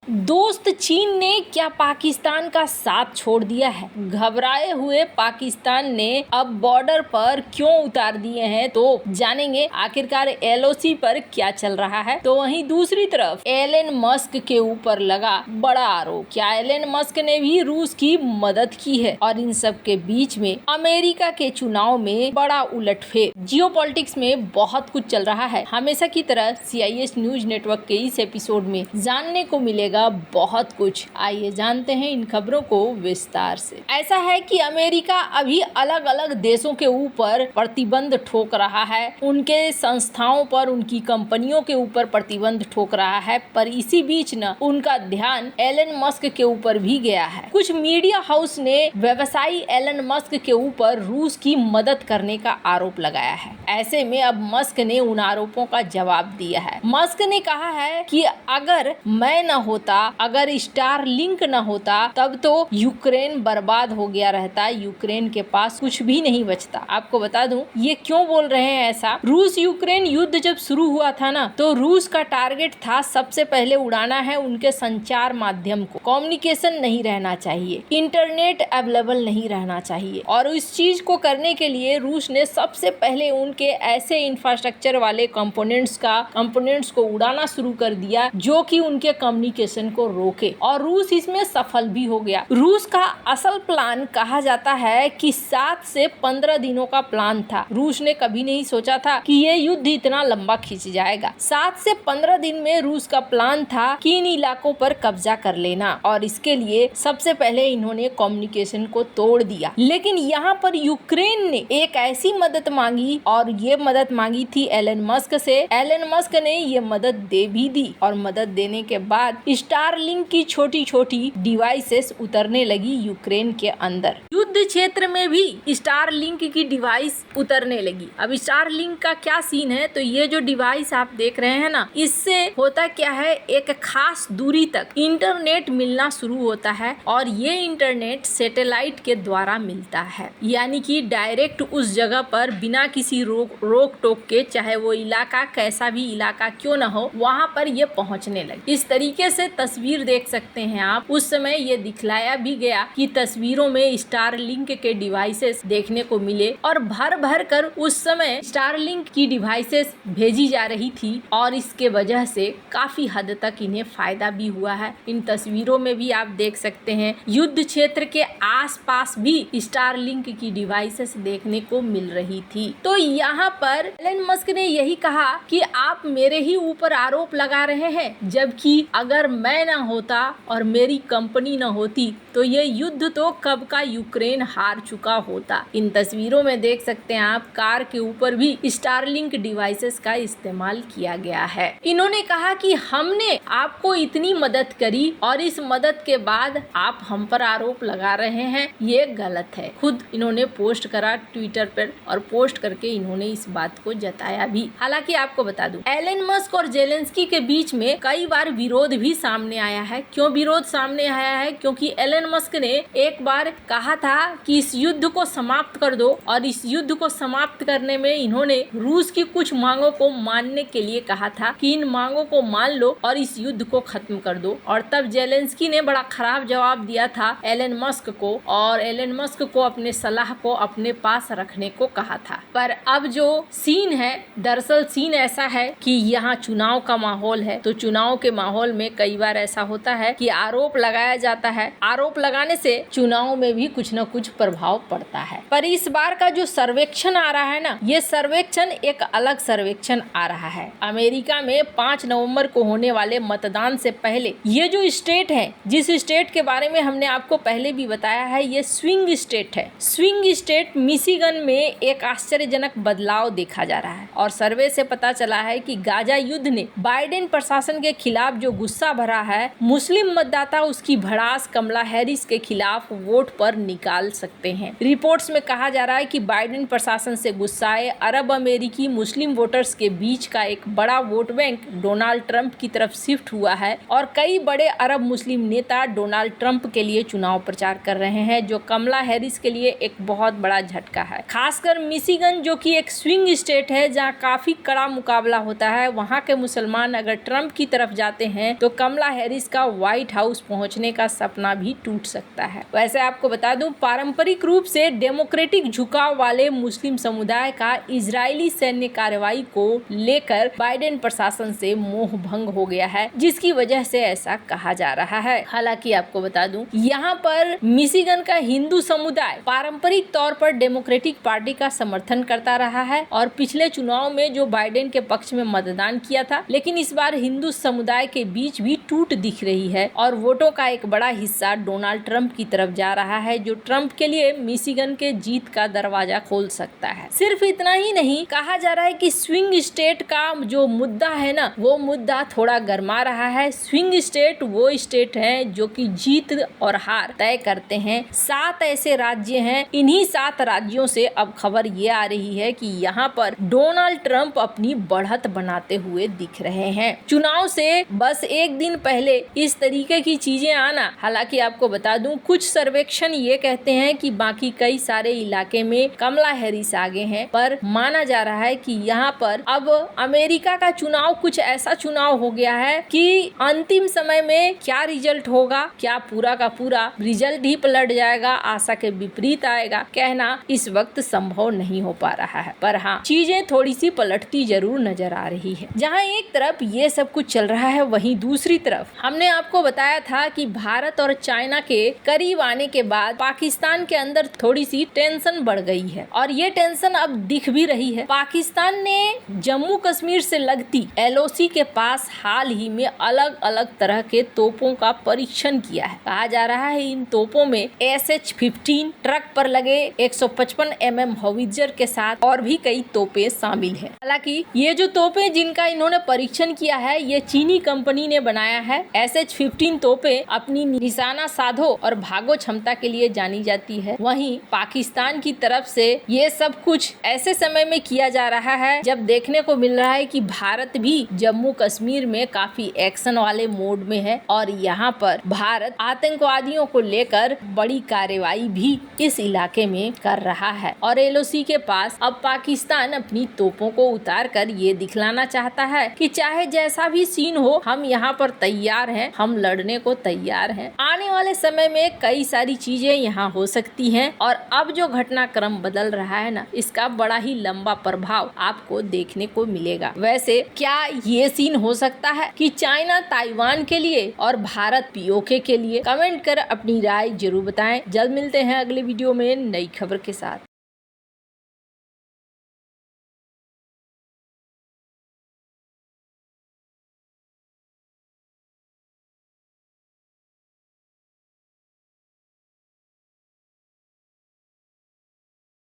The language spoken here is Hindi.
दोस्त चीन ने क्या पाकिस्तान का साथ छोड़ दिया है? घबराए हुए पाकिस्तान ने अब बॉर्डर पर क्यों उतार दिए हैं, तो जानेंगे आखिरकार एलओसी पर क्या चल रहा है। तो वहीं दूसरी तरफ एलन मस्क के ऊपर लगा बड़ा आरोप। क्या एलन मस्क ने भी रूस की मदद की है? और इन सब के बीच में अमेरिका के चुनाव में बड़ा उलटफेर, जियोपॉलिटिक्स में बहुत कुछ चल रहा है। हमेशा की तरह CIS न्यूज नेटवर्क के इस एपिसोड में जानने को मिलेगा बहुत कुछ। आइए जानते हैं इन खबरों को विस्तार से। ऐसा है कि अमेरिका अभी अलग अलग देशों के ऊपर प्रतिबंध ठोक रहा है, उनके संस्थाओं पर, उनकी कंपनियों के ऊपर प्रतिबंध ठोक रहा है। पर इसी बीच न उनका ध्यान एलन मस्क के ऊपर भी गया है। कुछ मीडिया हाउस ने व्यवसायी एलन मस्क के ऊपर रूस की मदद करने का आरोप लगाया है। ऐसे में अब मस्क ने उन आरोपों का जवाब दिया है। मस्क ने कहा है कि अगर मैं न होता, अगर स्टारलिंक न होता, तब तो यूक्रेन बर्बाद हो गया रहता, यूक्रेन के पास कुछ भी नहीं बचता। आपको बता दूं ये क्यों बोल रहे हैं ऐसा। रूस यूक्रेन युद्ध जब शुरू हुआ था ना, तो रूस का टारगेट था सबसे पहले उड़ाना है उनके संचार माध्यम को। कम्युनिकेशन नहीं रहना चाहिए, इंटरनेट अवेलेबल नहीं रहना चाहिए। और इस चीज को करने के लिए रूस ने सबसे पहले उनके ऐसे इंफ्रास्ट्रक्चर वाले कंपोनेंट्स को उड़ाना शुरू कर दिया जो कि उनके कम्युनिकेशन को रोके, और रूस इसमें सफल भी हो गया। रूस का असल प्लान कहा जाता है कि 7 से 15 दिनों का प्लान था। रूस ने कभी नहीं सोचा था कि ये युद्ध इतना लंबा खिंच जाएगा। 7 से 15 दिन में रूस का प्लान था कि इन इलाकों पर कब्जा कर लेना, और इसके लिए सबसे पहले इन्होंने कम्युनिकेशन को तोड़ दिया। लेकिन यहाँ पर यूक्रेन ने एक ऐसी मदद मांगी, और ये मदद मांगी थी एलन मस्क से। एलन मस्क ने ये मदद दे भी दी, और मदद देने के बाद स्टारलिंक की छोटी छोटी डिवाइसेस उतरने लगी यूक्रेन के अंदर। युद्ध क्षेत्र में भी स्टारलिंक की डिवाइस उतरने लगी। अब स्टारलिंक का क्या सीन है, तो ये जो डिवाइस आप देख रहे हैं ना, इससे होता क्या है, एक खास दूरी तक इंटरनेट मिलना शुरू होता है, और ये इंटरनेट सैटेलाइट के द्वारा मिलता है। यानी कि डायरेक्ट उस जगह पर बिना किसी रोक टोक के, चाहे वो इलाका कैसा भी इलाका क्यों न हो, वहां पर ये पहुंचने लगे। इस तरीके से तस्वीर देख सकते हैं आप। उस समय ये दिखलाया भी गया कि तस्वीरों में स्टारलिंक के डिवाइसेस देखने को मिले, और भर भर कर उस समय स्टारलिंक की डिवाइसेस भेजी जा रही थी, और इसके वजह से काफी हद तक इन्हें फायदा भी हुआ है। इन तस्वीरों में भी आप देख सकते हैं युद्ध क्षेत्र के आसपास भी स्टारलिंक की डिवाइसेस देखने को मिल रही थी। तो यहाँ पर एलन मस्क ने यही कहा कि आप मेरे ही ऊपर आरोप लगा रहे हैं, जबकि अगर मैं ना होता और मेरी कंपनी ना होती तो ये युद्ध तो कब का यूक्रेन हार चुका होता। इन तस्वीरों में देख सकते हैं आप, कार के ऊपर भी स्टारलिंक डिवाइसेस का इस्तेमाल किया गया है। इन्होंने कहा कि हमने आपको इतनी मदद करी, और इस मदद के बाद आप हम पर आरोप लगा रहे हैं, ये गलत है। खुद इन्होंने पोस्ट करा ट्विटर पर, और पोस्ट करके इन्होंने इस बात को जताया भी। हालांकि आपको बता दूं, एलन मस्क और जेलेंस्की के बीच में कई बार विरोध भी सामने आया है। क्यों विरोध सामने आया है? क्योंकि एलन मस्क ने एक बार कहा था कि इस युद्ध को समाप्त कर दो, और इस युद्ध को समाप्त करने में इन्होंने रूस की कुछ मांगों को मानने के लिए कहा था कि इन मांगों को मान लो और इस युद्ध को खत्म कर दो। और तब जेलेंस्की ने बड़ा खराब जवाब दिया था एलन मस्क को, और एलन मस्क को अपने सलाह को अपने पास रखने को कहा था। पर अब जो सीन है, दरअसल सीन ऐसा है कि यहाँ चुनाव का माहौल है। तो चुनाव के माहौल में कई बार ऐसा होता है कि आरोप लगाया जाता है। आरोप लगाने से चुनाव में भी कुछ न कुछ प्रभाव पड़ता है। पर इस बार का जो सर्वेक्षण आ रहा है ना, ये सर्वेक्षण एक अलग सर्वेक्षण आ रहा है। अमेरिका में 5 नवंबर को होने वाले मतदान से पहले ये जो स्टेट है, जिस स्टेट के बारे में हमने आपको पहले भी बताया है, ये स्विंग स्टेट है। स्विंग स्टेट मिशिगन में एक आश्चर्यजनक बदलाव देखा जा रहा है, और सर्वे से पता चला है कि गाजा युद्ध ने बाइडेन प्रशासन के खिलाफ जो गुस्सा भरा है, मुस्लिम मतदाता उसकी भड़ास कमला हैरिस हैरिस के खिलाफ वोट पर निकाल सकते हैं। रिपोर्ट्स में कहा जा रहा है कि बाइडेन प्रशासन से गुस्साए अरब अमेरिकी मुस्लिम वोटर्स के बीच का एक बड़ा वोट बैंक डोनाल्ड ट्रंप की तरफ शिफ्ट हुआ है और कई बड़े अरब मुस्लिम नेता डोनाल्ड ट्रंप के लिए चुनाव प्रचार कर रहे हैं, जो कमला हैरिस के लिए एक बहुत बड़ा झटका है। खासकर मिशिगन, जो कि एक स्विंग स्टेट है जहां काफी कड़ा मुकाबला होता है, वहां के मुसलमान अगर ट्रंप की तरफ जाते हैं तो कमला हैरिस का व्हाइट हाउस पहुंचने का सपना भी टूट सकता है। वैसे आपको बता दूं, पारंपरिक रूप से डेमोक्रेटिक झुकाव वाले मुस्लिम समुदाय का इजरायली सैन्य कार्रवाई को लेकर बाइडेन प्रशासन से मोह भंग हो गया है, जिसकी वजह से ऐसा कहा जा रहा है। हालांकि आपको बता दूं, यहाँ पर मिशिगन का हिंदू समुदाय पारंपरिक तौर पर डेमोक्रेटिक पार्टी का समर्थन करता रहा है और पिछले चुनाव में जो बाइडेन के पक्ष में मतदान किया था, लेकिन इस बार हिंदू समुदाय के बीच भी टूट दिख रही है और वोटों का एक बड़ा हिस्सा डोनाल्ड ट्रंप की तरफ जा रहा है, जो ट्रंप के लिए मिशिगन के जीत का दरवाजा खोल सकता है। सिर्फ इतना ही नहीं, कहा जा रहा है कि स्विंग स्टेट का जो मुद्दा है ना, वो मुद्दा थोड़ा गर्मा रहा है। स्विंग स्टेट वो स्टेट है जो कि जीत और हार तय करते हैं। 7 ऐसे राज्य हैं। इन्हीं 7 राज्यों से अब खबर ये आ रही है कि यहाँ पर डोनाल्ड ट्रंप अपनी बढ़त बनाते हुए दिख रहे हैं। चुनाव से बस एक दिन पहले इस तरीके की चीजें आना, हालांकि आपको बता दूं, कुछ सर्वेक्षण ये कहते हैं कि बाकी कई सारे इलाके में कमला हैरिस आगे हैं, पर माना जा रहा है कि यहाँ पर अब अमेरिका का चुनाव कुछ ऐसा चुनाव हो गया है कि अंतिम समय में क्या रिजल्ट होगा, क्या पूरा का पूरा रिजल्ट ही पलट जाएगा, आशा के विपरीत आएगा, कहना इस वक्त संभव नहीं हो पा रहा है। पर हाँ, चीजें थोड़ी सी पलटती जरूर नजर आ रही है। जहाँ एक तरफ ये सब कुछ चल रहा है, वहीं दूसरी तरफ हमने आपको बताया था कि भारत और चाइना के करीब आने के बाद पाकिस्तान के अंदर थोड़ी सी टेंशन बढ़ गई है और ये टेंशन अब दिख भी रही है। पाकिस्तान ने जम्मू कश्मीर से लगती LOC के पास हाल ही में अलग अलग तरह के तोपों का परीक्षण किया है। कहा जा रहा है इन तोपों में SH-15 ट्रक पर लगे 155 mm हौवित्जर के साथ और भी कई तोपें शामिल है। हालांकि ये जो तोपें जिनका इन्होंने परीक्षण किया है, ये चीनी कंपनी ने बनाया है। SH-15 तोपें अपनी निशाना साधो और भागो क्षमता के लिए जानी जाती है। वहीं पाकिस्तान की तरफ से ये सब कुछ ऐसे समय में किया जा रहा है जब देखने को मिल रहा है कि भारत भी जम्मू कश्मीर में काफी एक्शन वाले मोड में है और यहाँ पर भारत आतंकवादियों को लेकर बड़ी कार्रवाई भी इस इलाके में कर रहा है और LOC के पास अब पाकिस्तान अपनी तोपों को उतार कर ये दिखलाना चाहता है कि चाहे जैसा भी सीन हो, हम यहाँ पर तैयार हैं, हम लड़ने को तैयार हैं। आने वाले समय में कई सारी चीजें यहाँ हो सकती हैं और अब जो घटनाक्रम बदल रहा है ना, इसका बड़ा ही लंबा प्रभाव आपको देखने को मिलेगा। वैसे क्या ये सीन हो सकता है कि चाइना ताइवान के लिए और भारत POK के लिए? कमेंट कर अपनी राय जरूर बताएं। जल्द मिलते हैं अगले वीडियो में नई खबर के साथ।